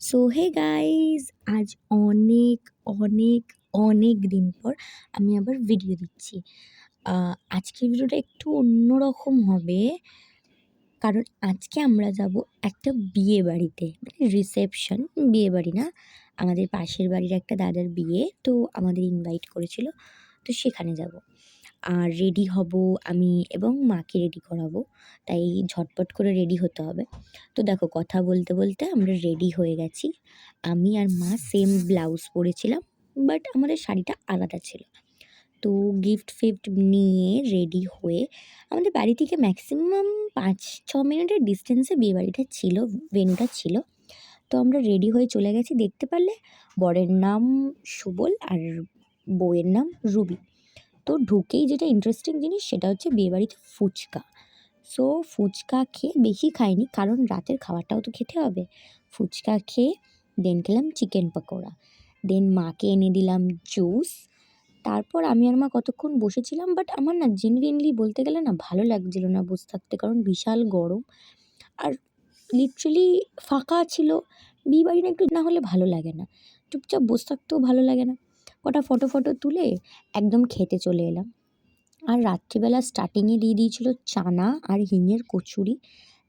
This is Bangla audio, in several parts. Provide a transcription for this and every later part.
সো হে গাইস, আজ অনেক অনেক অনেক দিন পর আমি আবার ভিডিও দিচ্ছি। আজকের ভিডিওটা একটু অন্যরকম হবে। কারণ আজকে আমরা যাব একটা বিয়ে বাড়িতে, মানে রিসেপশন, বিয়ে বাড়ি না, আমাদের পাশের বাড়ির একটা দাদার বিয়ে। তো আমাদের ইনভাইট করেছিল, তো সেখানে যাব। আর রেডি হব আমি এবং মাকে রেডি করাবো, তাই ঝটপট করে রেডি হতে হবে। তো দেখো, কথা বলতে বলতে আমরা রেডি হয়ে গেছি। আমি আর মা সেম ব্লাউজ পরেছিলাম, বাট আমাদের শাড়িটা আলাদা ছিল। তো গিফট ফিফট নিয়ে রেডি হয়ে আমাদের বাড়ি থেকে ম্যাক্সিমাম ৫-৬ মিনিটের ডিস্টেন্সে বিয়েবাড়িটা ছিল, ভেন্যুটা ছিল। তো আমরা রেডি হয়ে চলে গেছি। দেখতে পারলে বরের নাম সুবল আর বউয়ের নাম রুবি। তো ঢুকেই যেটা ইন্টারেস্টিং জিনিস সেটা হচ্ছে বিয়েবাড়িতে ফুচকা। সো ফুচকা খেয়ে, বেশি খাইনি কারণ রাতের খাবারটাও তো খেতে হবে। ফুচকা খেয়ে দেন খেলাম চিকেন পকোড়া। দেন মাকে এনে দিলাম জুস। তারপর আমি আর মা কতক্ষণ বসেছিলাম, বাট আমার না জেনুইনলি বলতে গেলে না ভালো লাগছিল না বসে থাকতে, কারণ বিশাল গরম। আর লিটারেলি ফাঁকা ছিল। বিয়েবাড়ি না একটু না হলে ভালো লাগে না, চুপচাপ বসে থাকতেও ভালো লাগে না। কটা ফটো ফটো তুলে একদম খেতে চলে এলাম। আর রাত্রিবেলা স্টার্টিংয়ে দিয়ে দিয়েছিল চানা আর হিঙের কচুরি,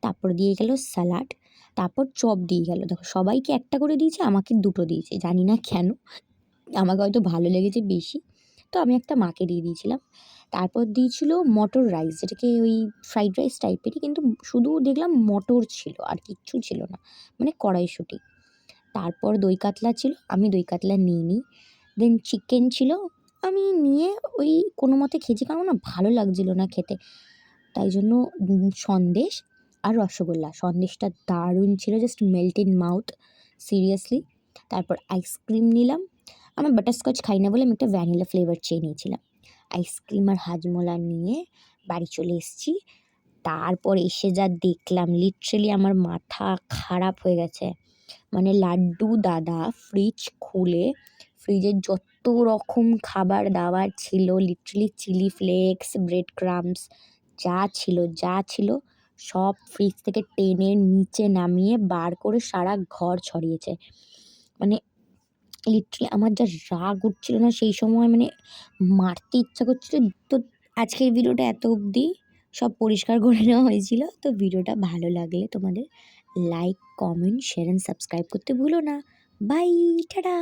তারপর দিয়ে গেল স্যালাড, তারপর চপ দিয়ে গেল। দেখো, সবাইকে একটা করে দিয়েছে, আমাকে দুটো দিয়েছে, জানি না কেন। আমাকে হয়তো ভালো লেগেছে বেশি, তো আমি একটা মাকে দিয়ে দিয়েছিলাম। তারপর দিয়েছিল মটর রাইস, যেটাকে ওই ফ্রাইড রাইস টাইপেরই, কিন্তু শুধু দেখলাম মটর ছিল আর কিচ্ছু ছিল না, মানে কড়াইশুঁটি। তারপর দই কাতলা ছিল, আমি দই কাতলা নিইনি। দেন চিকেন ছিল, আমি নিয়ে ওই কোনো মতে খেয়েছি, কারণ না ভালো লাগছিল না খেতে। তাই জন্য সন্দেশ আর রসগোল্লা, সন্দেশটা দারুণ ছিল, just melt in mouth, seriously. তারপর আইসক্রিম নিলাম। আমার বাটারস্কচ খাই না বলে আমি একটা ভ্যানিলা ফ্লেভার চেয়ে নিয়েছিলাম। আইসক্রিম আর হাজমোলা নিয়ে বাড়ি চলে এসেছি। তারপর এসে যা দেখলাম, লিটারেলি আমার মাথা খারাপ হয়ে গেছে। মানে লাড্ডু দাদা ফ্রিজ খুলে ফ্রিজের যত রকম খাবার দাবার ছিল, literally chilli flakes, bread crumbs, যা ছিল সব ফ্রিজ থেকে টেনে নিচে নামিয়ে বার করে সারা ঘর ছড়িয়েছে। মানে লিটারালি আমার যা রাগ উঠছিল না সেই সময়, মানে মারতে ইচ্ছা করছিল। তো আজকের ভিডিওটা এত অবধি, সব পরিষ্কার করে নেওয়া হয়েছিল। তো ভিডিওটা ভালো লাগলে তোমাদের like, comment, share and subscribe করতে ভুলো না। Bye, tata.